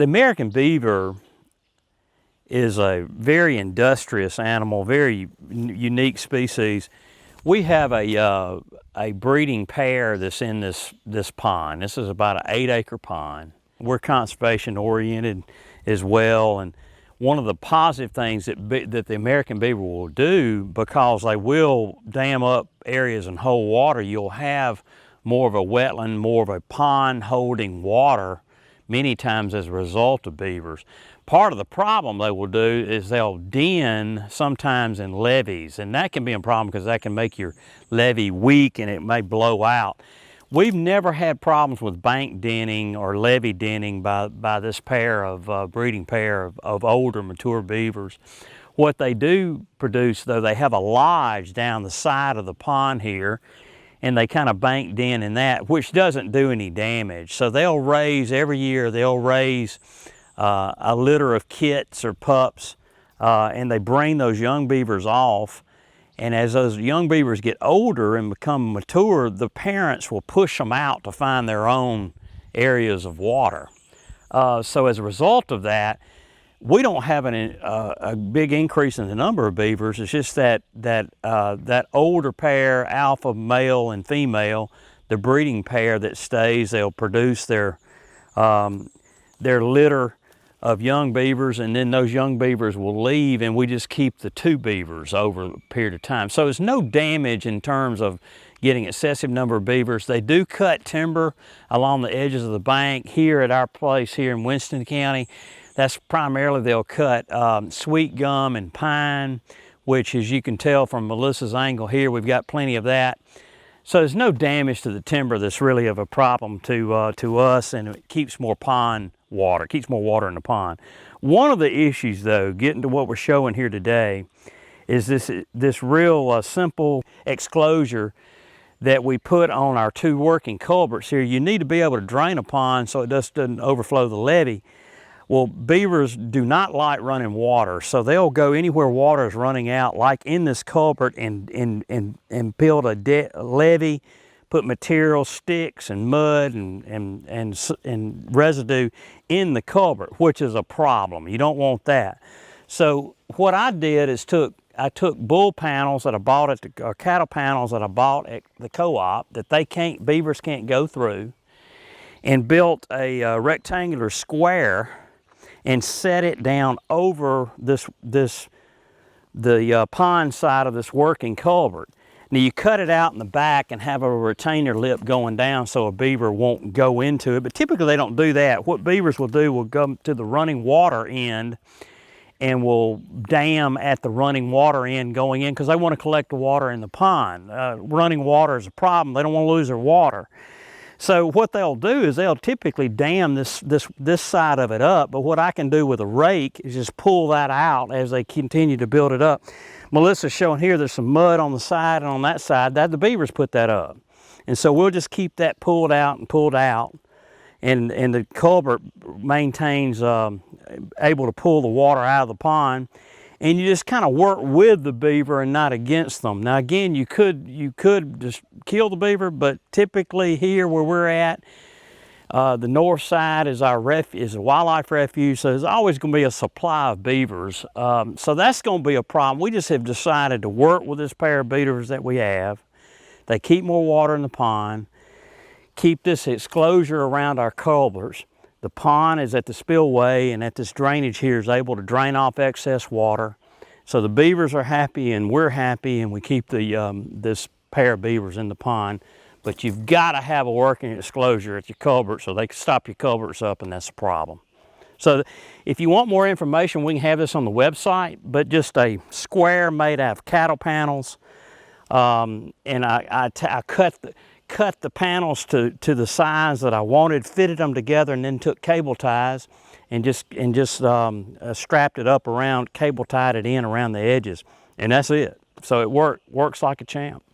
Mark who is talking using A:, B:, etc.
A: The American beaver is a very industrious animal, very unique species. We have a breeding pair that's in this pond. This is about an 8-acre pond. We're conservation oriented as well, and one of the positive things that the American beaver will do, because they will dam up areas and hold water, you'll have more of a wetland, more of a pond holding water many times as a result of beavers. Part of the problem they will do is they'll den sometimes in levees, and that can be a problem because that can make your levee weak and it may blow out. We've never had problems with bank denning or levee denning by this pair of breeding pair of older mature beavers. What they do produce, though, they have a lodge down the side of the pond here, and they kind of bank den in that, which doesn't do any damage. So they'll raise, every year they'll raise a litter of kits or pups, and they bring those young beavers off. And as those young beavers get older and become mature, the parents will push them out to find their own areas of water. So as a result of that, we don't have a big increase in the number of beavers. It's just that older pair, alpha male and female, the breeding pair that stays, they'll produce their litter of young beavers, and then those young beavers will leave, and we just keep the 2 beavers over a period of time. So there's no damage in terms of getting excessive number of beavers. They do cut timber along the edges of the bank. Here at our place here in Winston County, that's primarily they'll cut sweet gum and pine, which, as you can tell from Melissa's angle here, we've got plenty of that. So there's no damage to the timber that's really of a problem to us, and it keeps more pond water, keeps more water in the pond. One of the issues, though, getting to what we're showing here today, is this real simple exclosure that we put on our 2 working culverts here. You need to be able to drain a pond so it just doesn't overflow the levee. Well, beavers do not like running water, so they'll go anywhere water is running out, like in this culvert, and build a levee, put material, sticks and mud and residue in the culvert, which is a problem. You don't want that. So what I did is I took bull panels that I bought or cattle panels that I bought at the co-op that beavers can't go through, and built a rectangular square and set it down over the pond side of this working culvert. Now you cut it out in the back and have a retainer lip going down so a beaver won't go into it, but typically they don't do that. What beavers will do will go to the running water end and will dam at the running water end going in, because they want to collect the water in the pond. Running water is a problem. They don't want to lose their water. So what they'll do is they'll typically dam this side of it up, but what I can do with a rake is just pull that out as they continue to build it up. Melissa's showing here there's some mud on the side and on that side. The beavers put that up. And so we'll just keep that pulled out, and the culvert maintains able to pull the water out of the pond. And you just kind of work with the beaver and not against them. Now again, you could just kill the beaver, but typically here where we're at, the north side is a wildlife refuge, so there's always going to be a supply of beavers. So that's going to be a problem. We just have decided to work with this pair of beavers that we have. They keep more water in the pond, keep this exclosure around our culverts. The pond is at the spillway, and at this drainage here is able to drain off excess water. So the beavers are happy and we're happy, and we keep this pair of beavers in the pond. But you've got to have a working exclosure at your culvert so they can stop your culverts up, and that's a problem. So if you want more information, we can have this on the website, but just a square made out of cattle panels. And I cut the panels to the size that I wanted, fitted them together, and then took cable ties and just strapped it up around, cable tied it in around the edges, and that's it. So it works like a champ.